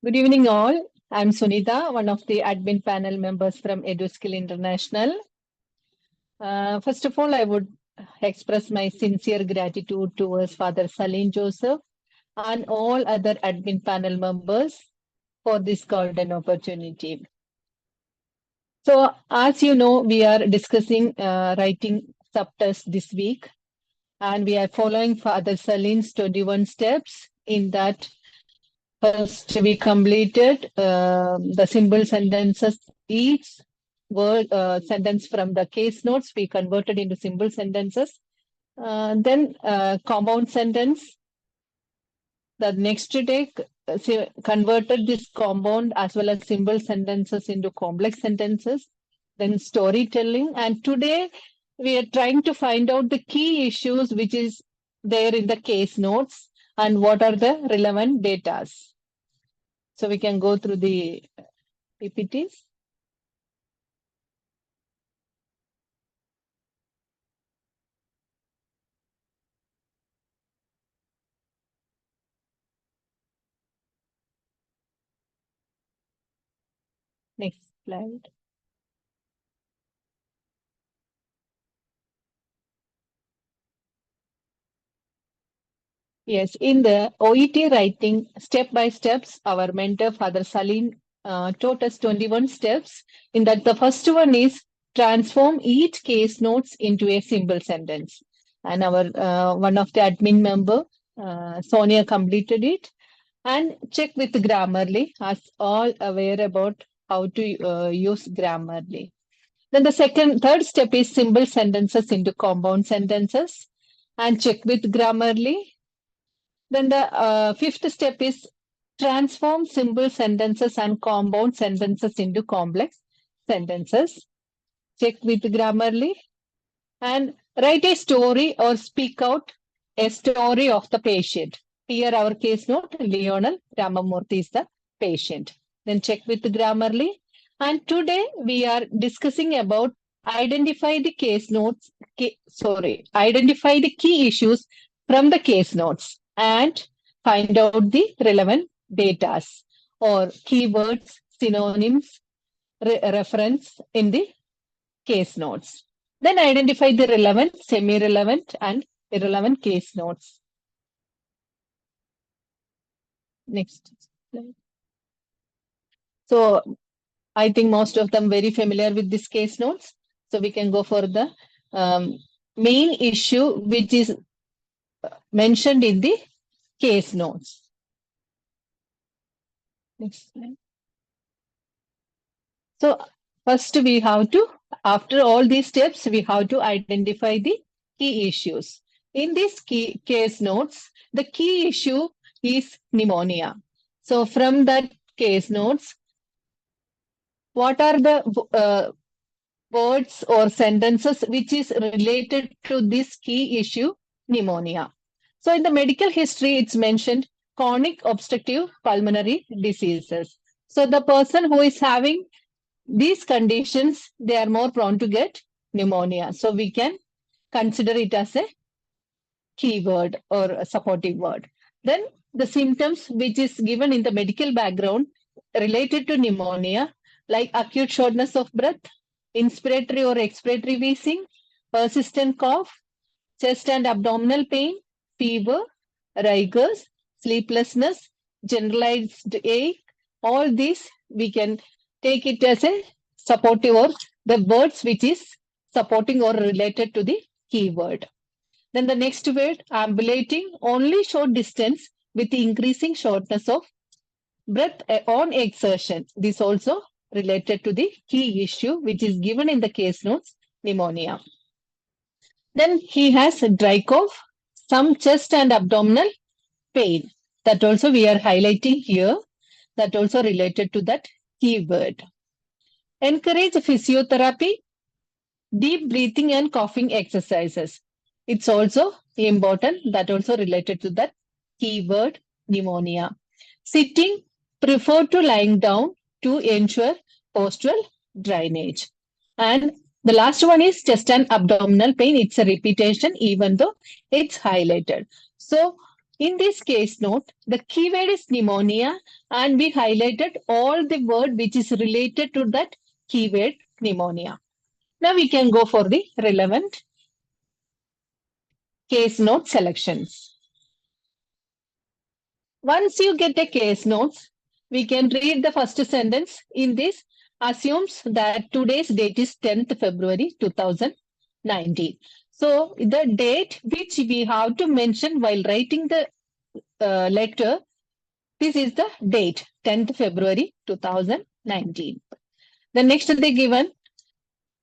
Good evening, all. I'm Sunitha, one of the admin panel members from Edu Skills International. First of all, I would express my sincere gratitude towards Father Saleen Joseph and all other admin panel members for this golden opportunity. So, as you know, we are discussing writing subtests this week, and we are following Father Saleen's 21 steps. In that, first, we completed the simple sentences. Each word sentence from the case notes we converted into simple sentences. Then compound sentence. The next day converted this compound as well as simple sentences into complex sentences. Then storytelling. And today we are trying to find out the key issues which is there in the case notes and what are the relevant data. So we can go through the PPTs. Next slide. Yes, in the OET writing step by steps, our mentor Father Saleen taught us 21 steps. In that, the first one is transform each case notes into a simple sentence. And our one of the admin member, Sonia, completed it. And check with Grammarly, as all aware about how to use Grammarly. Then the third step is simple sentences into compound sentences, and check with Grammarly. Then the fifth step is transform simple sentences and compound sentences into complex sentences. Check with Grammarly. And write a story or speak out a story of the patient. Here our case note, Lionel Ramamurthy is the patient. Then check with Grammarly. And today we are discussing about identify the case notes, identify the key issues from the case notes and find out the relevant data or keywords, synonyms, reference in the case notes. Then identify the relevant, semi-relevant, and irrelevant case notes. Next slide. So I think most of them very familiar with this case notes. So we can go for the main issue which is mentioned in the case notes. Next slide. So first we have to, after all these steps, we have to identify the key issues. In this case notes, the key issue is pneumonia. So from that case notes, what are the words or sentences which is related to this key issue, pneumonia? So in the medical history, it's mentioned chronic obstructive pulmonary diseases. So the person who is having these conditions, they are more prone to get pneumonia. So we can consider it as a keyword or a supportive word. Then the symptoms which is given in the medical background related to pneumonia, like acute shortness of breath, inspiratory or expiratory wheezing, persistent cough, chest and abdominal pain, fever, rigors, sleeplessness, generalized ache, all these we can take it as a supportive or the words which is supporting or related to the keyword. Then the next word, ambulating, only short distance with increasing shortness of breath on exertion. This also related to the key issue which is given in the case notes, pneumonia. Then he has a dry cough, some chest and abdominal pain. That also we are highlighting here. That also related to that keyword. Encourage physiotherapy, deep breathing and coughing exercises. It's also important. That also related to that keyword, pneumonia. Sitting, prefer to lying down to ensure postural drainage. And the last one is chest and abdominal pain. It's a repetition even though it's highlighted. So In this case note, the keyword is pneumonia, and we highlighted all the word which is related to that keyword pneumonia. Now we can go for the relevant case note selections. Once you get a case notes, we can read the first sentence. In this assumes that today's date is 10th February 2019. So the date which we have to mention while writing the letter, this is the date, 10th February 2019. The next they given,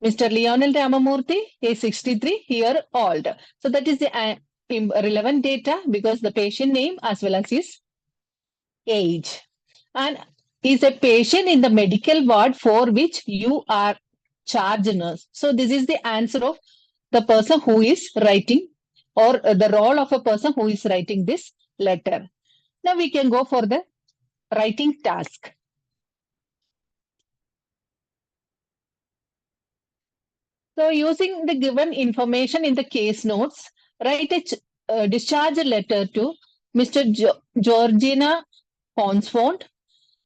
Mr. Lionel Ramamurthy is 63-year old. So that is the relevant data because the patient name as well as his age. And is a patient in the medical ward for which you are charge nurse. So this is the answer of the person who is writing, or the role of a person who is writing this letter. Now we can go for the writing task. So using the given information in the case notes, write a discharge letter to Mr. Georgina Ponsfont,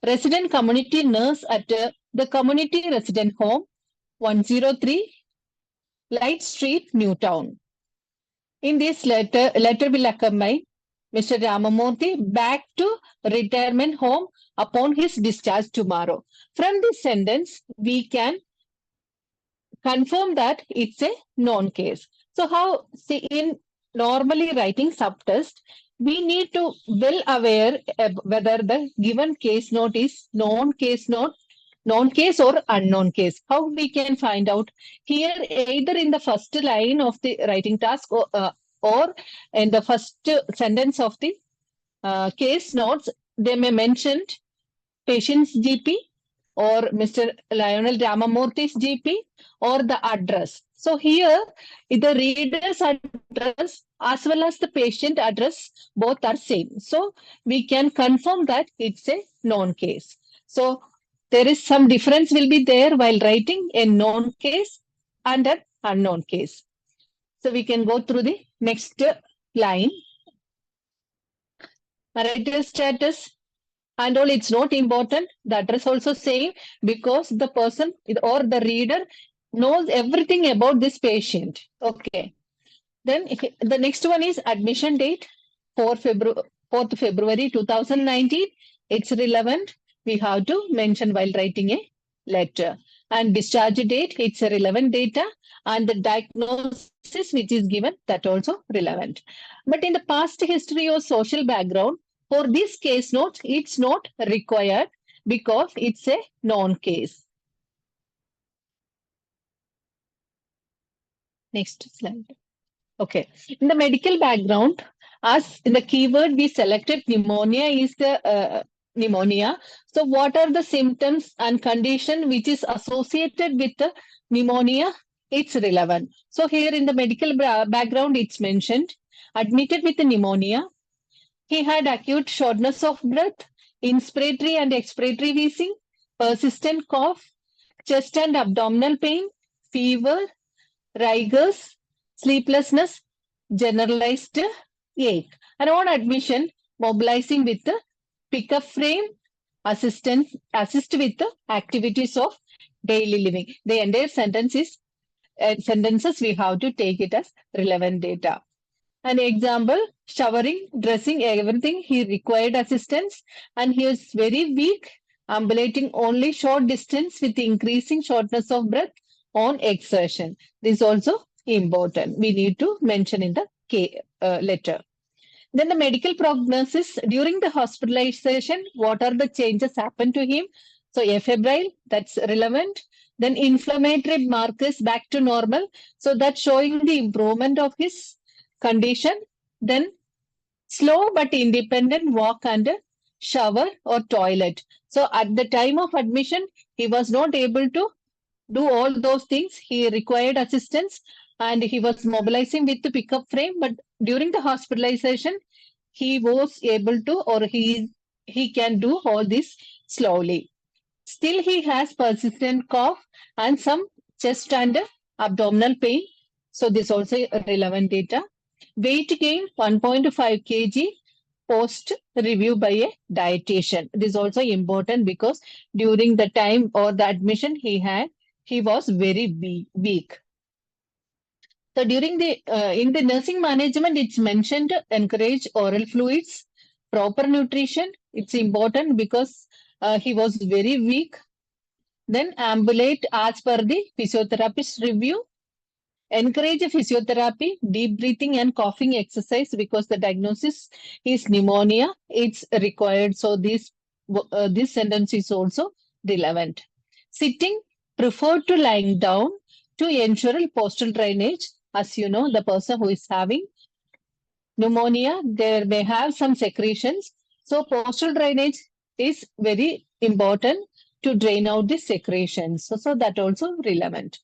resident community nurse at the community resident home, 103 Light Street, Newtown. In this letter will accompany Mr. Ramamurthy back to retirement home upon his discharge tomorrow. From this sentence, we can confirm that it's a known case. So how, see, in normally writing subtest, we need to well aware whether the given case note is known case note, known case or unknown case. How we can find out? Here, either in the first line of the writing task or in the first sentence of the case notes, they may mention patient's GP or Mr. Lionel Ramamurthy's GP or the address. So here, the reader's address as well as the patient address, both are same. So we can confirm that it's a known case. So there is some difference will be there while writing a known case and an unknown case. So we can go through the next line. Writer status and all, it's not important. The address also same because the person or the reader knows everything about this patient. Okay. Then the next one is admission date, 4th February 2019. It's relevant. We have to mention while writing a letter. And discharge date, it's a relevant data. And the diagnosis which is given, that also relevant. But in the past history or social background, for this case note, it's not required because it's a known case. Next slide. Okay. In the medical background, as in the keyword we selected, pneumonia is the pneumonia. So what are the symptoms and condition which is associated with the pneumonia? It's relevant. So here in the medical background, it's mentioned, admitted with the pneumonia. He had acute shortness of breath, inspiratory and expiratory wheezing, persistent cough, chest and abdominal pain, fever, rigors, sleeplessness, generalized ache. And on admission, mobilizing with the pickup frame, assist with the activities of daily living. The entire sentences we have to take it as relevant data. An example, showering, dressing, everything, he required assistance and he is very weak, ambulating only short distance with increasing shortness of breath on exertion. This is also important. We need to mention in the letter. Then the medical prognosis during the hospitalization, what are the changes happen to him? So afebrile, that's relevant. Then inflammatory markers back to normal. So that's showing the improvement of his condition. Then slow but independent walk and shower or toilet. So at the time of admission, he was not able to do all those things. He required assistance and he was mobilizing with the pickup frame. But during the hospitalization, he was able to, or he can do all this slowly. Still, he has persistent cough and some chest and abdominal pain. So this also relevant data. Weight gain 1.5 kg post review by a dietitian. This is also important because during the time or the admission he was very weak. So during the in the nursing management, it's mentioned to encourage oral fluids, proper nutrition. It's important because he was very weak. Then ambulate as per the physiotherapist review. Encourage physiotherapy, deep breathing, and coughing exercise because the diagnosis is pneumonia. It's required. So this sentence is also relevant. Sitting, prefer to lying down to ensure postal drainage. As you know, the person who is having pneumonia, there may have some secretions. So postal drainage is very important to drain out the secretions. So that also relevant.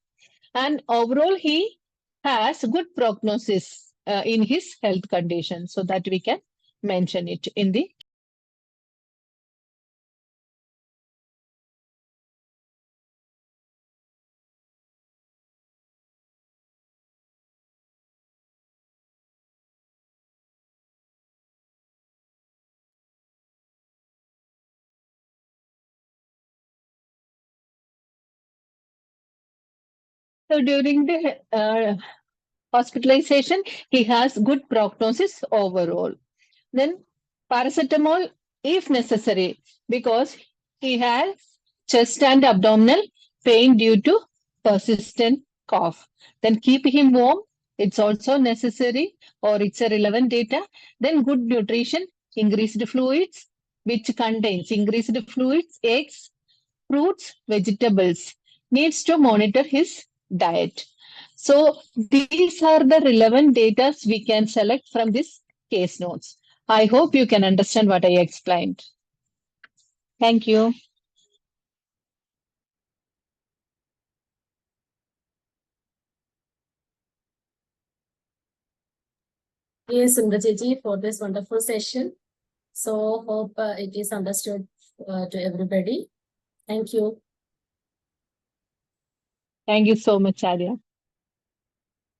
And overall, he has good prognosis in his health condition, so that we can mention it in the. So during the hospitalization, he has good prognosis overall. Then paracetamol if necessary because he has chest and abdominal pain due to persistent cough. Then keep him warm. It's also necessary or it's a relevant data. Then good nutrition, increased fluids, which contains increased fluids, eggs, fruits, vegetables. Needs to monitor his diet. So these are the relevant data we can select from this case notes. I hope you can understand what I explained. Thank you. Yes, Sunitha for this wonderful session. So hope it is understood to everybody. Thank you. Thank you so much, Arya.